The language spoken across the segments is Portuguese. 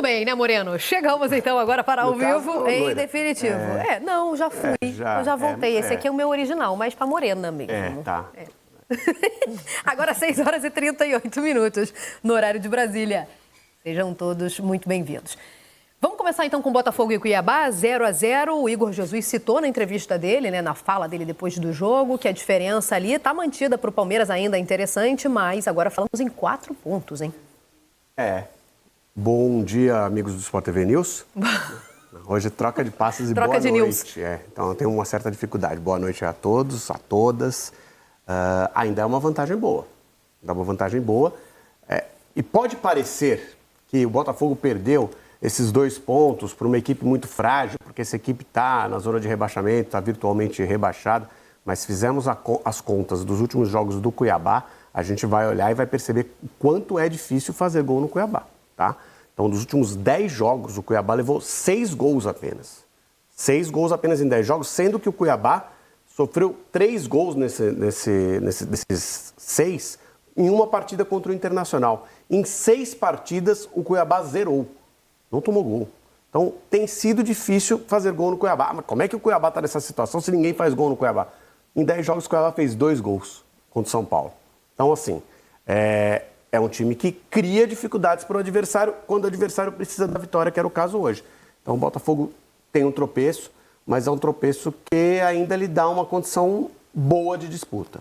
bem, né, Moreno? Chegamos então agora para ao vivo em definitivo. Não, já fui. Eu já voltei. Esse aqui é o meu original, mas para Morena mesmo. Agora 6 horas e 38 minutos no horário de Brasília. Sejam todos muito bem-vindos. Vamos começar então com Botafogo e Cuiabá, 0-0. O Igor Jesus citou na entrevista dele, né, na fala dele depois do jogo, que a diferença ali está mantida para o Palmeiras ainda interessante, mas agora falamos em 4 pontos, hein? Bom dia, amigos do Sport TV News. Hoje troca de passes e troca boa de noite. News. Então eu tenho uma certa dificuldade. Boa noite a todos, a todas. Ainda é uma vantagem boa. E pode parecer que o Botafogo perdeu esses 2 pontos para uma equipe muito frágil, porque essa equipe está na zona de rebaixamento, está virtualmente rebaixada. Mas se fizermos as contas dos últimos jogos do Cuiabá, a gente vai olhar e vai perceber o quanto é difícil fazer gol no Cuiabá. Tá? Então, dos últimos 10 jogos, o Cuiabá levou 6 gols apenas. 6 gols apenas em 10 jogos, sendo que o Cuiabá sofreu 3 gols desses 6 em uma partida contra o Internacional. Em 6 partidas, o Cuiabá zerou. Não tomou gol. Então, tem sido difícil fazer gol no Cuiabá. Mas como é que o Cuiabá está nessa situação se ninguém faz gol no Cuiabá? Em 10 jogos, o Cuiabá fez 2 gols contra o São Paulo. Então, assim, é um time que cria dificuldades para o adversário quando o adversário precisa da vitória, que era o caso hoje. Então o Botafogo tem um tropeço, mas é um tropeço que ainda lhe dá uma condição boa de disputa.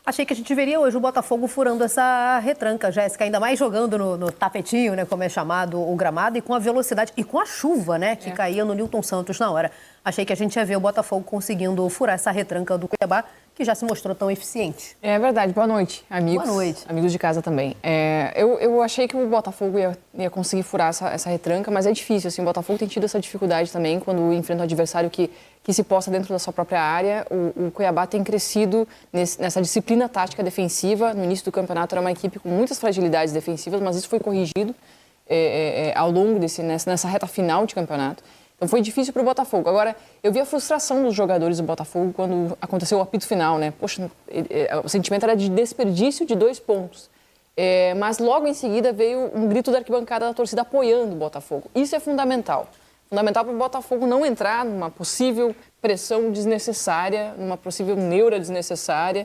Achei que a gente veria hoje o Botafogo furando essa retranca, Jéssica, ainda mais jogando no tapetinho, né, como é chamado o gramado, e com a velocidade e com a chuva, né, que caía no Newton Santos na hora. Achei que a gente ia ver o Botafogo conseguindo furar essa retranca do Cuiabá, que já se mostrou tão eficiente. É verdade. Boa noite, amigos. Boa noite. Amigos de casa também. Eu achei que o Botafogo ia conseguir furar essa retranca, mas é difícil. Assim, o Botafogo tem tido essa dificuldade também quando enfrenta um adversário que se posta dentro da sua própria área. O Cuiabá tem crescido nessa disciplina tática defensiva. No início do campeonato era uma equipe com muitas fragilidades defensivas, mas isso foi corrigido ao longo nessa reta final de campeonato. Então foi difícil para o Botafogo. Agora, eu vi a frustração dos jogadores do Botafogo quando aconteceu o apito final, né? Poxa, o sentimento era de desperdício de 2 pontos. Mas logo em seguida veio um grito da arquibancada da torcida apoiando o Botafogo. Isso é fundamental. Fundamental para o Botafogo não entrar numa possível pressão desnecessária, numa possível neura desnecessária,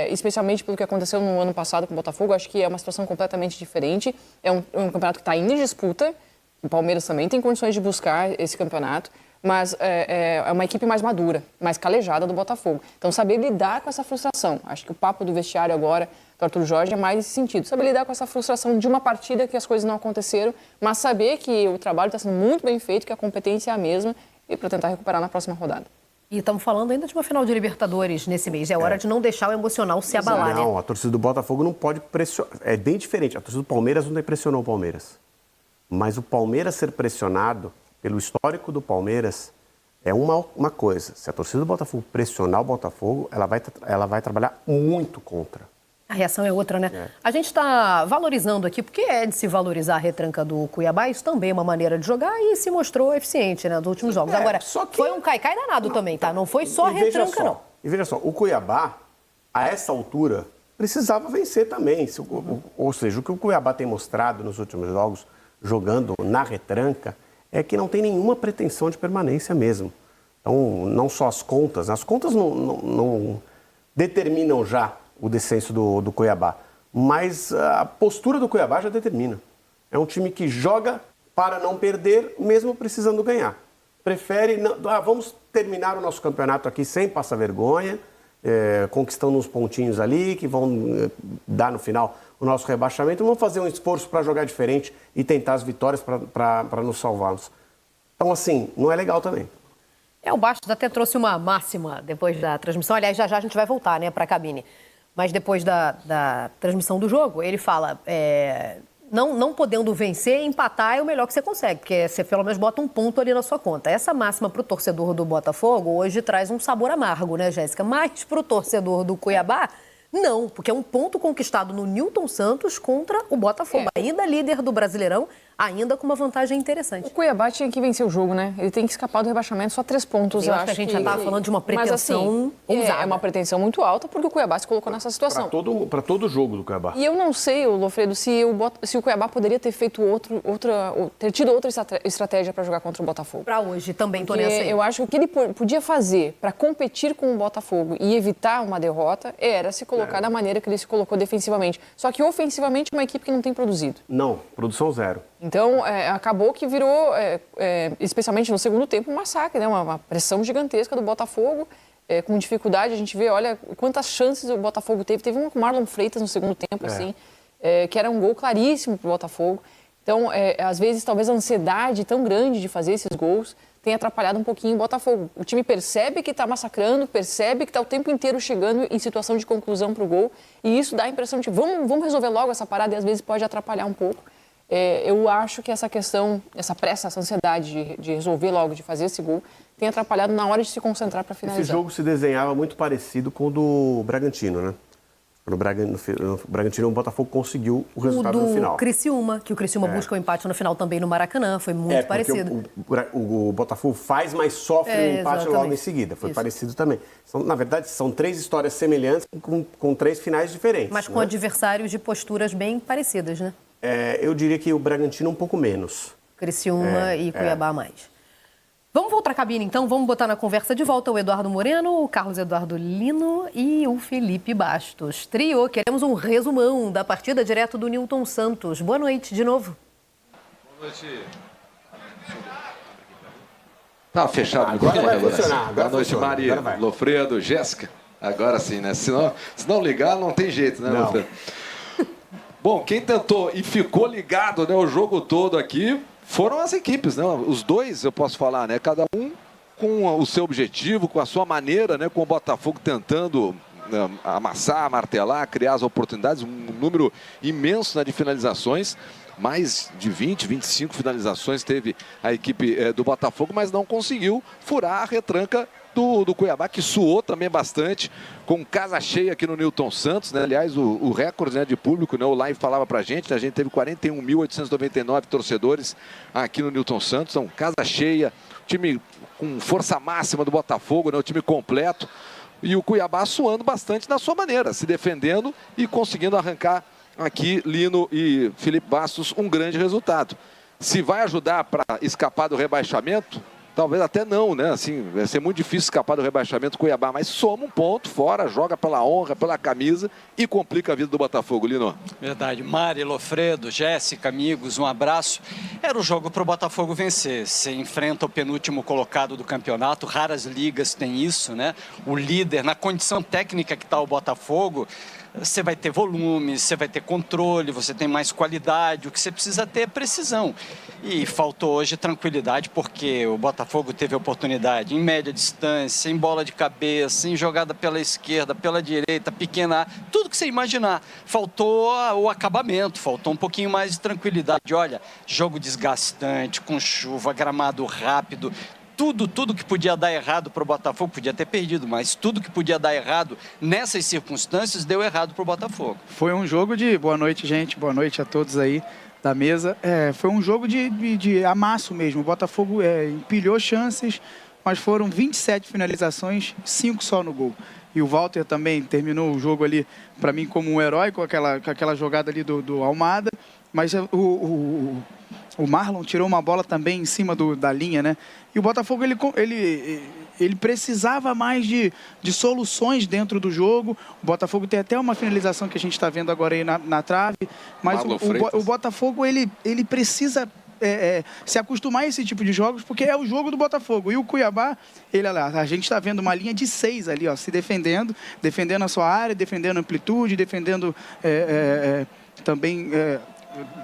especialmente pelo que aconteceu no ano passado com o Botafogo. Acho que é uma situação completamente diferente. É um campeonato que está ainda em disputa. O Palmeiras também tem condições de buscar esse campeonato, mas é uma equipe mais madura, mais calejada do Botafogo. Então, saber lidar com essa frustração. Acho que o papo do vestiário agora, do Arthur Jorge, é mais nesse sentido. Saber lidar com essa frustração de uma partida que as coisas não aconteceram, mas saber que o trabalho está sendo muito bem feito, que a competência é a mesma, e para tentar recuperar na próxima rodada. E estamos falando ainda de uma final de Libertadores nesse mês. É hora de não deixar o emocional se abalar, né? Não, a torcida do Botafogo não pode pressionar. É bem diferente. A torcida do Palmeiras não pressionou o Palmeiras. Mas o Palmeiras ser pressionado, pelo histórico do Palmeiras, é uma coisa. Se a torcida do Botafogo pressionar o Botafogo, ela vai trabalhar muito contra. A reação é outra, né? A gente está valorizando aqui, porque é de se valorizar a retranca do Cuiabá. Isso também é uma maneira de jogar e se mostrou eficiente, né, nos últimos jogos. Agora, foi um caicai danado também, tá? Não foi só a retranca, não. E veja só, o Cuiabá, a essa altura, precisava vencer também. Ou seja, o que o Cuiabá tem mostrado nos últimos jogos, jogando na retranca, é que não tem nenhuma pretensão de permanência mesmo. Então, não só as contas não determinam já o descenso do Cuiabá, mas a postura do Cuiabá já determina. É um time que joga para não perder, mesmo precisando ganhar. Prefere, vamos terminar o nosso campeonato aqui sem passar vergonha, conquistando uns pontinhos ali, que vão dar no final o nosso rebaixamento. Vamos fazer um esforço para jogar diferente e tentar as vitórias para nos salvarmos. Então, assim, não é legal também. O Bastos até trouxe uma máxima depois da transmissão. Aliás, já a gente vai voltar, né, para a cabine. Mas depois da transmissão do jogo, ele fala, não podendo vencer, empatar é o melhor que você consegue, porque você pelo menos bota um ponto ali na sua conta. Essa máxima para o torcedor do Botafogo hoje traz um sabor amargo, né, Jéssica? Mas para o torcedor do Cuiabá, não, porque é um ponto conquistado no Newton Santos contra o Botafogo. Ainda líder do Brasileirão, ainda com uma vantagem interessante. O Cuiabá tinha que vencer o jogo, né? Ele tem que escapar do rebaixamento, só 3 pontos. Eu acho que a gente já estava falando de uma pretensão ousada. É uma pretensão muito alta, porque o Cuiabá se colocou nessa situação. Para todo o jogo do Cuiabá. E eu não sei, Lofredo, se o Cuiabá poderia ter feito ter tido outra estratégia para jogar contra o Botafogo. Para hoje também, tô Porque nessa aí. eu acho que o que ele podia fazer para competir com o Botafogo e evitar uma derrota era se colocar da maneira que ele se colocou defensivamente. Só que ofensivamente é uma equipe que não tem produzido. Não, produção zero. Então, acabou que virou, especialmente no segundo tempo, um massacre, né? Uma pressão gigantesca do Botafogo, com dificuldade. A gente vê, olha, quantas chances o Botafogo teve. Teve um com o Marlon Freitas no segundo tempo, assim, que era um gol claríssimo para o Botafogo. Então, às vezes, talvez a ansiedade tão grande de fazer esses gols tenha atrapalhado um pouquinho o Botafogo. O time percebe que está massacrando, percebe que está o tempo inteiro chegando em situação de conclusão para o gol, e isso dá a impressão de vamos resolver logo essa parada, e às vezes pode atrapalhar um pouco. Eu acho que essa questão, essa pressa, essa ansiedade de resolver logo, de fazer esse gol, tem atrapalhado na hora de se concentrar para finalizar. Esse jogo se desenhava muito parecido com o do Bragantino, né? No Bragantino, o Botafogo conseguiu o resultado no final. O Criciúma, que o Criciúma busca o empate no final também no Maracanã, foi muito parecido. O Botafogo faz, mas sofre o empate logo em seguida. Foi parecido também. Na verdade, são 3 histórias semelhantes com 3 finais diferentes. Mas com adversários de posturas bem parecidas, né? Eu diria que o Bragantino um pouco menos. Criciúma e Cuiabá mais. Vamos voltar à cabine, então. Vamos botar na conversa de volta o Eduardo Moreno, o Carlos Eduardo Lino e o Felipe Bastos. Trio, queremos um resumão da partida direto do Nilton Santos. Boa noite de novo. Boa noite. Tá fechado. Agora vai funcionar. Boa noite, Mari, Lofredo, Jéssica. Agora sim, né? Se não ligar, não tem jeito, né, Lofredo? Bom, quem tentou e ficou ligado, né, o jogo todo aqui foram as equipes, né? Os dois, eu posso falar, né? Cada um com o seu objetivo, com a sua maneira, né? Com o Botafogo tentando amassar, martelar, criar as oportunidades, um número imenso, né, de finalizações. Mais de 20, 25 finalizações teve a equipe do Botafogo, mas não conseguiu furar a retranca do Cuiabá, que suou também bastante, com casa cheia aqui no Nilton Santos, né? Aliás, o recorde, né, de público, né? O Live falava pra gente, né? A gente teve 41.899 torcedores aqui no Nilton Santos, então casa cheia, time com força máxima do Botafogo, né? O time completo, e o Cuiabá suando bastante na sua maneira, se defendendo e conseguindo arrancar aqui, Lino e Felipe Bastos, um grande resultado. Se vai ajudar para escapar do rebaixamento, talvez até não, né? Assim, vai ser muito difícil escapar do rebaixamento do Cuiabá, mas soma um ponto fora, joga pela honra, pela camisa e complica a vida do Botafogo, Lino. Verdade. Mari, Lofredo, Jéssica, amigos, um abraço. Era o jogo para o Botafogo vencer. Você enfrenta o penúltimo colocado do campeonato, raras ligas têm isso, né? O líder, na condição técnica que está o Botafogo, você vai ter volume, você vai ter controle, você tem mais qualidade, o que você precisa ter é precisão. E faltou hoje tranquilidade, porque o Botafogo teve oportunidade em média distância, em bola de cabeça, em jogada pela esquerda, pela direita, pequena, tudo que você imaginar. Faltou o acabamento, faltou um pouquinho mais de tranquilidade. Olha, jogo desgastante, com chuva, gramado rápido. Tudo que podia dar errado para o Botafogo, podia ter perdido, mas tudo que podia dar errado nessas circunstâncias deu errado para o Botafogo. Foi um jogo de... Boa noite, gente. Boa noite a todos aí da mesa. Foi um jogo de amasso mesmo. O Botafogo empilhou chances, mas foram 27 finalizações, 5 só no gol. E o Walter também terminou o jogo ali, para mim, como um herói, com aquela jogada ali do Almada. Mas o Marlon tirou uma bola também em cima da linha, né? E o Botafogo, ele precisava mais de soluções dentro do jogo. O Botafogo tem até uma finalização que a gente está vendo agora aí na trave. Mas o Botafogo, ele precisa se acostumar a esse tipo de jogos, porque é o jogo do Botafogo. E o Cuiabá, a gente está vendo uma linha de 6 ali, ó, se defendendo a sua área, defendendo amplitude, defendendo também...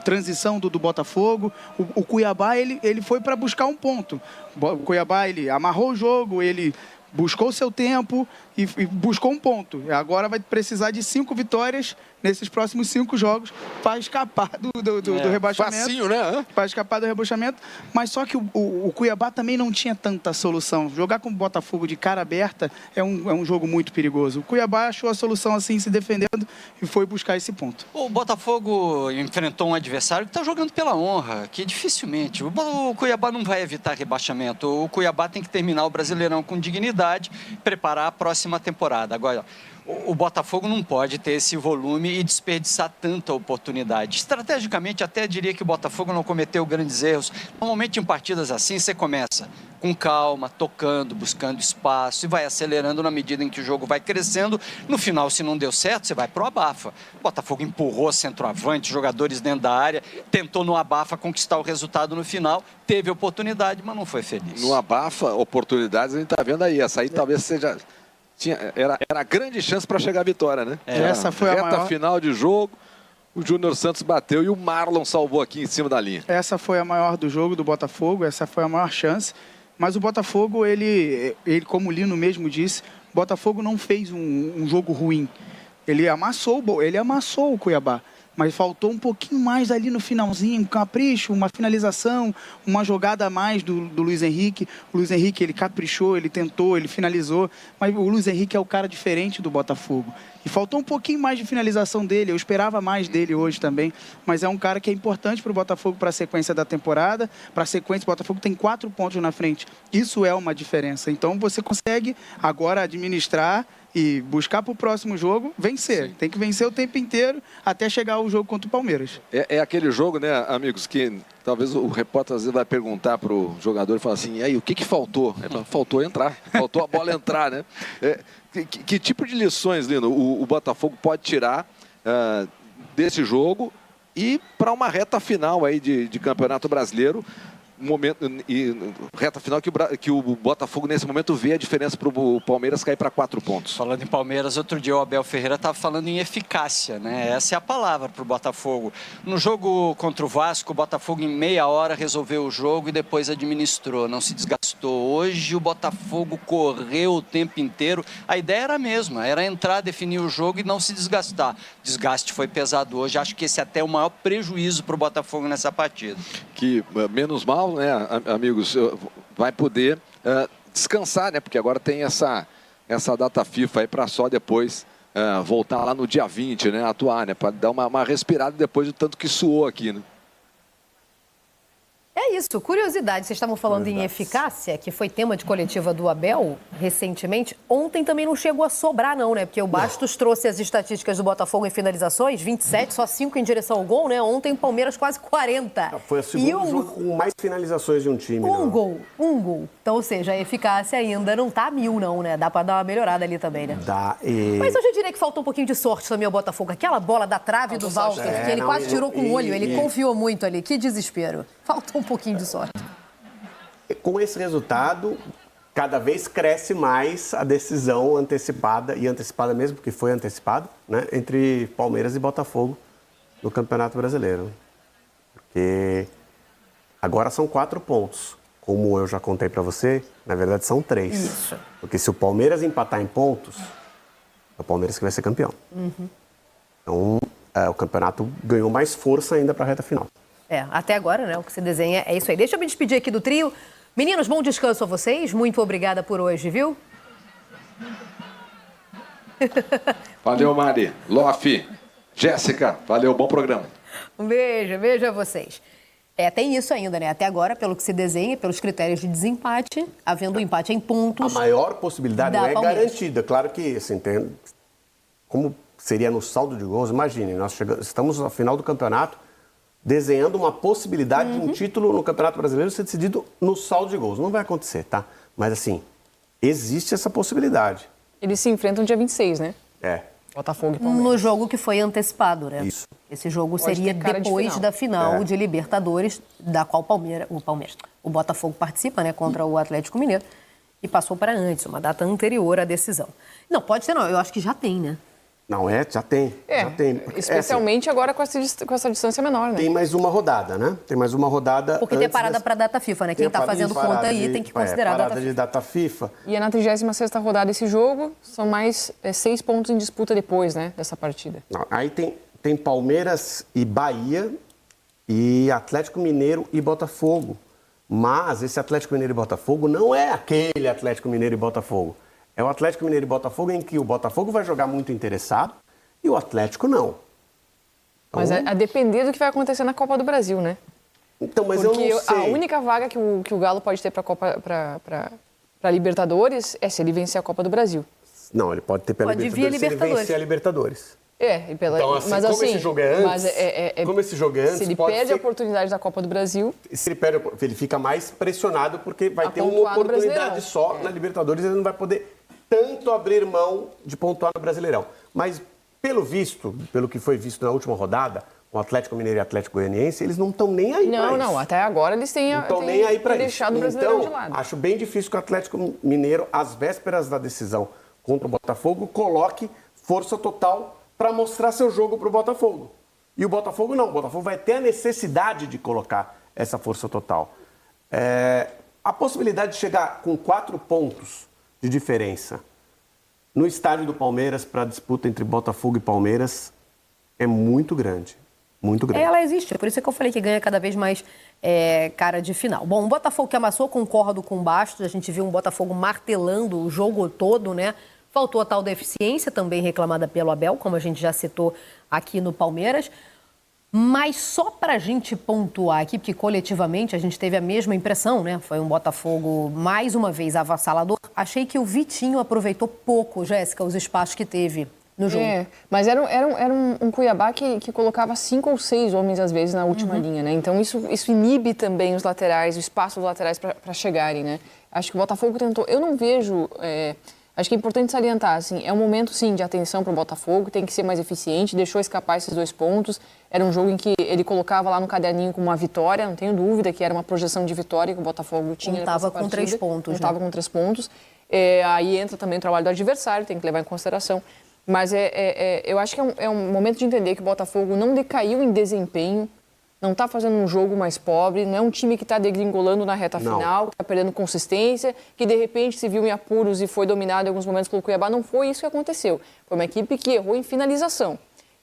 transição do Botafogo. O Cuiabá, ele foi para buscar um ponto. O Cuiabá, ele amarrou o jogo, ele buscou seu tempo e buscou um ponto. Agora vai precisar de 5 vitórias nesses próximos 5 jogos para escapar do rebaixamento. Facinho, né? Para escapar do rebaixamento. Mas só que o Cuiabá também não tinha tanta solução. Jogar com o Botafogo de cara aberta é um jogo muito perigoso. O Cuiabá achou a solução assim, se defendendo, e foi buscar esse ponto. O Botafogo enfrentou um adversário que está jogando pela honra, que dificilmente. O Cuiabá não vai evitar rebaixamento. O Cuiabá tem que terminar o Brasileirão com dignidade, preparar a próxima temporada. Agora, o Botafogo não pode ter esse volume e desperdiçar tanta oportunidade. Estrategicamente, até diria que o Botafogo não cometeu grandes erros. Normalmente, em partidas assim, você começa com calma, tocando, buscando espaço e vai acelerando na medida em que o jogo vai crescendo. No final, se não deu certo, você vai pro abafa. O Botafogo empurrou centroavante, jogadores dentro da área, tentou no abafa conquistar o resultado no final, teve oportunidade, mas não foi feliz. No abafa, oportunidades, a gente está vendo aí. Essa aí talvez seja... Era grande chance para chegar à vitória, né? Essa foi a reta maior... final de jogo, o Júnior Santos bateu e o Marlon salvou aqui em cima da linha. Essa foi a maior do jogo do Botafogo, essa foi a maior chance. Mas o Botafogo, ele como o Lino mesmo disse, o Botafogo não fez um jogo ruim. Ele amassou o Cuiabá. Mas faltou um pouquinho mais ali no finalzinho, um capricho, uma finalização, uma jogada a mais do Luiz Henrique. O Luiz Henrique, ele caprichou, ele tentou, ele finalizou, mas o Luiz Henrique é o cara diferente do Botafogo. E faltou um pouquinho mais de finalização dele, eu esperava mais dele hoje também, mas é um cara que é importante para o Botafogo para a sequência da temporada. Para a sequência, o Botafogo tem 4 pontos na frente. Isso é uma diferença. Então você consegue agora administrar e buscar para o próximo jogo vencer. Sim. Tem que vencer o tempo inteiro até chegar ao jogo contra o Palmeiras. É aquele jogo, né, amigos, que talvez o repórter às vezes vai perguntar para o jogador e falar assim, e aí, o que faltou? Faltou entrar, faltou a bola entrar, né? Que tipo de lições, Lino, o Botafogo pode tirar desse jogo e para uma reta final aí de Campeonato Brasileiro, momento e reta final que o Botafogo nesse momento vê a diferença para o Palmeiras cair para 4 pontos. Falando em Palmeiras, outro dia o Abel Ferreira estava falando em eficácia, né? Essa é a palavra para o Botafogo. No jogo contra o Vasco, o Botafogo em meia hora resolveu o jogo e depois administrou, não se desgastou. Hoje o Botafogo correu o tempo inteiro. A ideia era a mesma, era entrar, definir o jogo e não se desgastar. Desgaste foi pesado hoje. Acho que esse é até o maior prejuízo para o Botafogo nessa partida. Que menos mal, né, amigos, vai poder descansar, né? Porque agora tem essa data FIFA aí para só depois voltar lá no dia 20, né? Atuar, né? Para dar uma respirada depois do tanto que suou aqui, né? É isso, curiosidade. Vocês estavam falando em eficácia, que foi tema de coletiva do Abel recentemente. Ontem também não chegou a sobrar, não, né? Porque o Bastos trouxe as estatísticas do Botafogo em finalizações, 27, só 5 em direção ao gol, né? Ontem o Palmeiras quase 40. Foi o segundo jogo com mais finalizações de um time. Um gol. Então, ou seja, a eficácia ainda não tá a 1000, não, né? Dá pra dar uma melhorada ali também, né? Dá. Mas eu já diria que faltou um pouquinho de sorte também ao Botafogo. Aquela bola da trave do Walter, que ele quase tirou com o olho, ele confiou muito ali. Que desespero. Faltou um pouquinho de sorte. Com esse resultado, cada vez cresce mais a decisão antecipada, e antecipada mesmo, porque foi antecipada, né, entre Palmeiras e Botafogo no Campeonato Brasileiro. Porque agora são 4 pontos. Como eu já contei para você, na verdade são 3. Isso. Porque se o Palmeiras empatar em pontos, é o Palmeiras que vai ser campeão. Então, o campeonato ganhou mais força ainda para a reta final. Até agora, né? O que se desenha é isso aí. Deixa eu me despedir aqui do trio. Meninos, bom descanso a vocês. Muito obrigada por hoje, viu? Valeu, Mari. Lofi, Jéssica, valeu, bom programa. Um beijo a vocês. Tem isso ainda, né? Até agora, pelo que se desenha, pelos critérios de desempate, havendo um empate em pontos. A maior possibilidade não é Palmeiras. garantida. Claro que, assim, como seria no saldo de gols, imagine, nós estamos no final do campeonato, desenhando uma possibilidade de um título no Campeonato Brasileiro ser decidido no saldo de gols. Não vai acontecer, tá? Mas, assim, existe essa possibilidade. Eles se enfrentam dia 26, né? Botafogo e Palmeiras. No jogo que foi antecipado, né? Isso. Esse jogo Pode seria ter cara de depois final. da final de Libertadores, da qual o Botafogo participa, né? Contra o Atlético Mineiro. E passou para antes, uma data anterior à decisão. Não, pode ser não. Eu acho que já tem, né? Não, já tem. Já tem. Especialmente agora com essa distância menor, né? Tem mais uma rodada, né? Tem mais uma rodada. Porque tem parada para data FIFA, né? Quem está fazendo conta aí tem que considerar a data FIFA. Parada de data FIFA. E é na 36ª rodada esse jogo, são mais 6 pontos em disputa depois, né, dessa partida. Não, aí tem Palmeiras e Bahia e Atlético Mineiro e Botafogo. Mas esse Atlético Mineiro e Botafogo não é aquele Atlético Mineiro e Botafogo. É o Atlético Mineiro e Botafogo em que o Botafogo vai jogar muito interessado e o Atlético não. Então, mas a depender do que vai acontecer na Copa do Brasil, né? Então, mas porque eu não sei. A única vaga que o Galo pode ter para Libertadores é se ele vencer a Copa do Brasil. Não, ele pode ter pela Libertadores se ele vencer a Libertadores. Então, assim, mas como assim, esse jogo é antes, como esse jogo é antes, se ele pode perde ser... a oportunidade da Copa do Brasil... Se ele perde, ele fica mais pressionado porque vai ter uma pontuar no oportunidade Brasileirão. só na Libertadores, ele não vai poder tanto abrir mão de pontuar no Brasileirão. Mas, pelo visto, pelo que foi visto na última rodada, o Atlético Mineiro e o Atlético Goianiense, eles não estão nem aí para isso. Não, até agora eles têm deixado o Brasileirão de lado. Acho bem difícil que o Atlético Mineiro, às vésperas da decisão contra o Botafogo, coloque força total para mostrar seu jogo para o Botafogo. E o Botafogo não. O Botafogo vai ter a necessidade de colocar essa força total. A possibilidade de chegar com 4 pontos de diferença no estádio do Palmeiras para a disputa entre Botafogo e Palmeiras é muito grande. Muito grande. Ela existe, por isso é que eu falei que ganha cada vez mais cara de final. Bom, o Botafogo que amassou, concordo com o Bastos, a gente viu um Botafogo martelando o jogo todo, né? Faltou a tal deficiência, também reclamada pelo Abel, como a gente já citou aqui no Palmeiras. Mas só para a gente pontuar aqui, porque coletivamente a gente teve a mesma impressão, né? Foi um Botafogo, mais uma vez, avassalador. Achei que o Vitinho aproveitou pouco, Jéssica, os espaços que teve no jogo. Mas era um Cuiabá que colocava 5 ou 6 homens, às vezes, na última linha, né? Então, isso inibe também os laterais, o espaço dos laterais para chegarem, né? Acho que o Botafogo tentou... Eu não vejo... Acho que é importante salientar, assim, é um momento, sim, de atenção para o Botafogo, tem que ser mais eficiente, deixou escapar esses 2 pontos. Era um jogo em que ele colocava lá no caderninho como uma vitória, não tenho dúvida que era uma projeção de vitória que o Botafogo tinha. Não estava com 3 pontos. Não estava com 3 pontos. Aí entra também o trabalho do adversário, tem que levar em consideração. Mas eu acho que é um momento de entender que o Botafogo não decaiu em desempenho, não está fazendo um jogo mais pobre, não é um time que está degringolando na reta final, que está perdendo consistência, que de repente se viu em apuros e foi dominado em alguns momentos pelo Cuiabá. Não foi isso que aconteceu. Foi uma equipe que errou em finalização.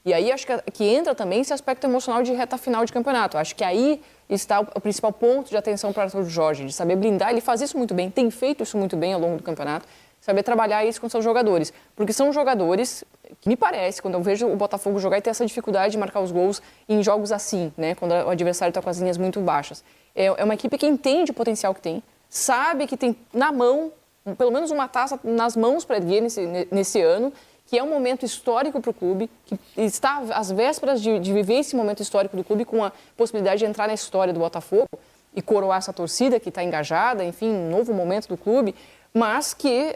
E aí acho que entra também esse aspecto emocional de reta final de campeonato. Acho que aí está o principal ponto de atenção para o Arthur Jorge, de saber blindar. Ele faz isso muito bem, tem feito isso muito bem ao longo do campeonato, saber trabalhar isso com seus jogadores. Porque são jogadores que me parece, quando eu vejo o Botafogo jogar e ter essa dificuldade de marcar os gols em jogos assim, né? Quando o adversário está com as linhas muito baixas. É uma equipe que entende o potencial que tem, sabe que tem na mão, pelo menos uma taça nas mãos para erguer nesse ano, que é um momento histórico para o clube, que está às vésperas de viver esse momento histórico do clube com a possibilidade de entrar na história do Botafogo e coroar essa torcida que está engajada, enfim, um novo momento do clube, mas que,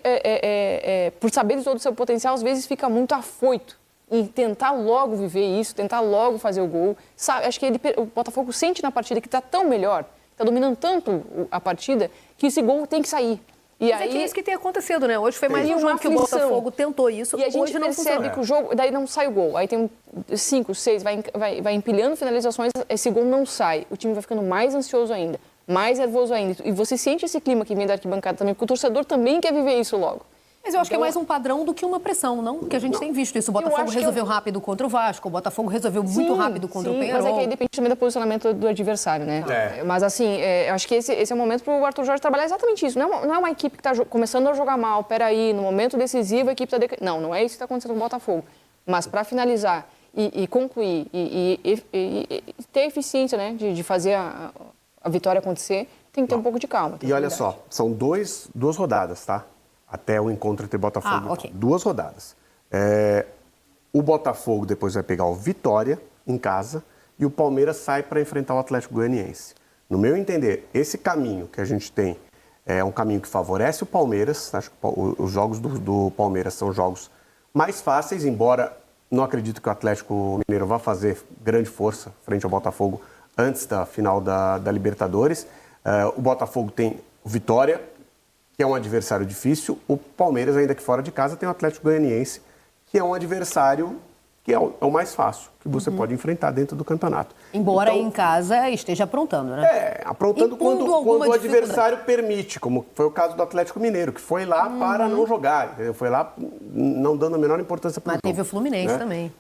por saber de todo o seu potencial, às vezes fica muito afoito em tentar logo viver isso, tentar logo fazer o gol. Sabe, acho que o Botafogo sente na partida que está tão melhor, está dominando tanto a partida, que esse gol tem que sair. E mas aí, é isso que tem acontecido, né? Hoje foi mais um uma jogo que o Botafogo tentou isso, e a gente hoje não percebe funciona. que o jogo, daí não sai o gol. Aí tem 5, 6, vai empilhando finalizações, esse gol não sai. O time vai ficando mais ansioso ainda, mais nervoso ainda. E você sente esse clima que vem da arquibancada também, porque o torcedor também quer viver isso logo. Mas eu acho que é mais um padrão do que uma pressão, não? Porque a gente tem visto isso. O Botafogo resolveu rápido contra o Vasco, o Botafogo resolveu muito rápido contra o Penharol. Mas é que aí depende também do posicionamento do adversário, né? Mas assim, eu acho que esse é o momento para o Arthur Jorge trabalhar exatamente isso. Não é uma equipe que está começando a jogar mal, peraí, no momento decisivo a equipe está... Não é isso que está acontecendo com o Botafogo. Mas para finalizar e concluir e ter eficiência, né, de fazer a vitória acontecer, tem que ter um pouco de calma. E olha só, são duas rodadas, tá? Até o encontro entre Botafogo e 2 rodadas. O Botafogo depois vai pegar o Vitória em casa e o Palmeiras sai para enfrentar o Atlético Goianiense. No meu entender, esse caminho que a gente tem é um caminho que favorece o Palmeiras. Acho que os jogos do Palmeiras são jogos mais fáceis, embora não acredito que o Atlético Mineiro vá fazer grande força frente ao Botafogo antes da final da Libertadores. O Botafogo tem o Vitória, que é um adversário difícil. O Palmeiras, ainda que fora de casa, tem o Atlético Goianiense, que é um adversário que é o mais fácil, que você pode enfrentar dentro do campeonato. Embora Então, em casa esteja aprontando, né? aprontando Impondo quando alguma o adversário permite, como foi o caso do Atlético Mineiro, que foi lá para não jogar, entendeu? Foi lá não dando a menor importância para o Mas jogo. teve o Fluminense né? também.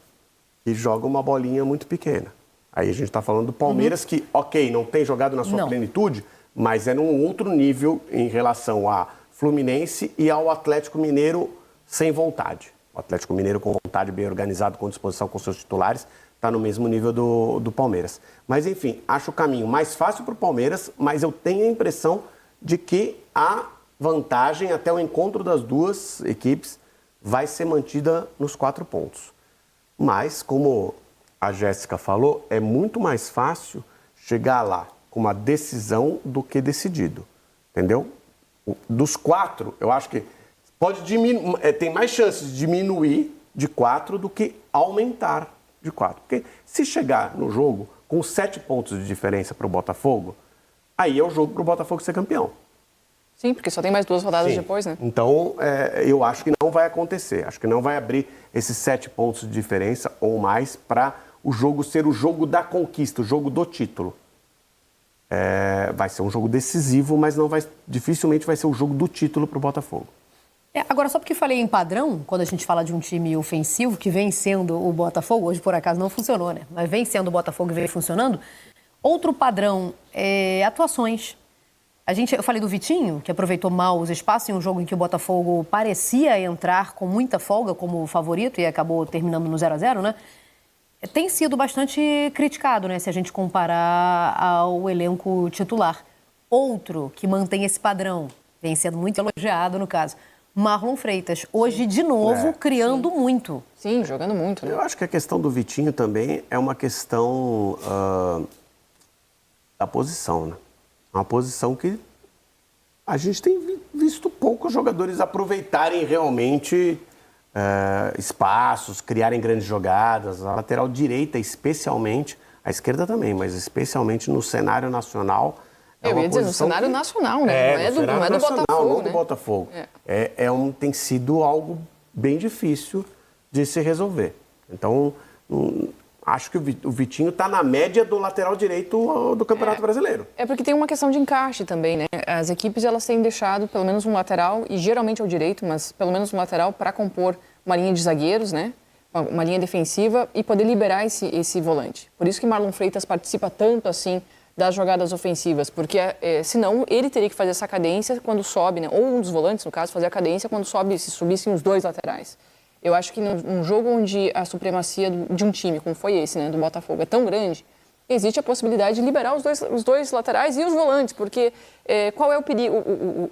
E joga uma bolinha muito pequena. Aí a gente está falando do Palmeiras, que, ok, não tem jogado na sua plenitude, mas é num outro nível em relação a Fluminense e ao Atlético Mineiro sem vontade. O Atlético Mineiro com vontade, bem organizado, com disposição com seus titulares, está no mesmo nível do Palmeiras. Mas, enfim, acho o caminho mais fácil para o Palmeiras, mas eu tenho a impressão de que a vantagem até o encontro das duas equipes vai ser mantida nos 4 pontos. Mas, como a Jéssica falou, é muito mais fácil chegar lá com uma decisão do que decidido. Entendeu? Dos 4, eu acho que pode tem mais chances de diminuir de 4 do que aumentar de 4. Porque se chegar no jogo com 7 pontos de diferença para o Botafogo, aí é o jogo para o Botafogo ser campeão. Sim, porque só tem mais 2 rodadas Sim. depois, né? Então, eu acho que não vai acontecer. Acho que não vai abrir esses 7 pontos de diferença ou mais para o jogo ser o jogo da conquista, o jogo do título. Vai ser um jogo decisivo, mas dificilmente vai ser o jogo do título para o Botafogo. Agora, só porque falei em padrão, quando a gente fala de um time ofensivo que vem sendo o Botafogo, hoje por acaso não funcionou, né? Mas vem sendo o Botafogo e vem funcionando. Outro padrão é atuações. Eu falei do Vitinho, que aproveitou mal os espaços em um jogo em que o Botafogo parecia entrar com muita folga como favorito e acabou terminando no 0-0, né? Tem sido bastante criticado, né? Se a gente comparar ao elenco titular. Outro que mantém esse padrão, vem sendo muito elogiado no caso, Marlon Freitas. Hoje, de novo, criando muito. Sim, jogando muito. Né? Eu acho que a questão do Vitinho também é uma questão da posição, né? Uma posição que a gente tem visto poucos jogadores aproveitarem realmente espaços, criarem grandes jogadas. A lateral direita, especialmente, a esquerda também, mas especialmente no cenário nacional. Eu ia dizer, no cenário nacional, né? Não é do Botafogo, não do Botafogo. Tem sido algo bem difícil de se resolver. Então, acho que o Vitinho está na média do lateral direito do Campeonato Brasileiro. É porque tem uma questão de encaixe também, né? As equipes, elas têm deixado pelo menos um lateral, e geralmente é o direito, mas pelo menos um lateral para compor uma linha de zagueiros, né? Uma linha defensiva e poder liberar esse volante. Por isso que Marlon Freitas participa tanto assim das jogadas ofensivas, porque senão ele teria que fazer essa cadência quando sobe, né? Ou um dos volantes, no caso, fazer a cadência quando se subissem os 2 laterais. Eu acho que num jogo onde a supremacia de um time, como foi esse, né, do Botafogo, é tão grande, existe a possibilidade de liberar os dois laterais e os volantes, porque qual é o perigo?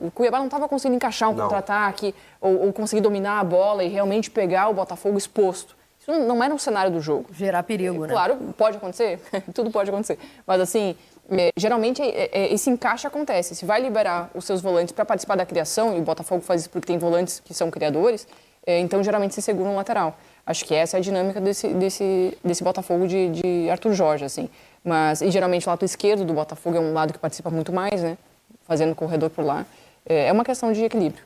O Cuiabá não estava conseguindo encaixar um contra-ataque ou conseguir dominar a bola e realmente pegar o Botafogo exposto. Isso não era um cenário do jogo. Gerar perigo, né? Claro, pode acontecer, tudo pode acontecer. Mas assim, geralmente esse encaixe acontece. Se vai liberar os seus volantes para participar da criação, e o Botafogo faz isso porque tem volantes que são criadores, então geralmente se segura um lateral. Acho que essa é a dinâmica desse Botafogo de Arthur Jorge, assim. E geralmente o lado esquerdo do Botafogo é um lado que participa muito mais, né? Fazendo corredor por lá. É uma questão de equilíbrio.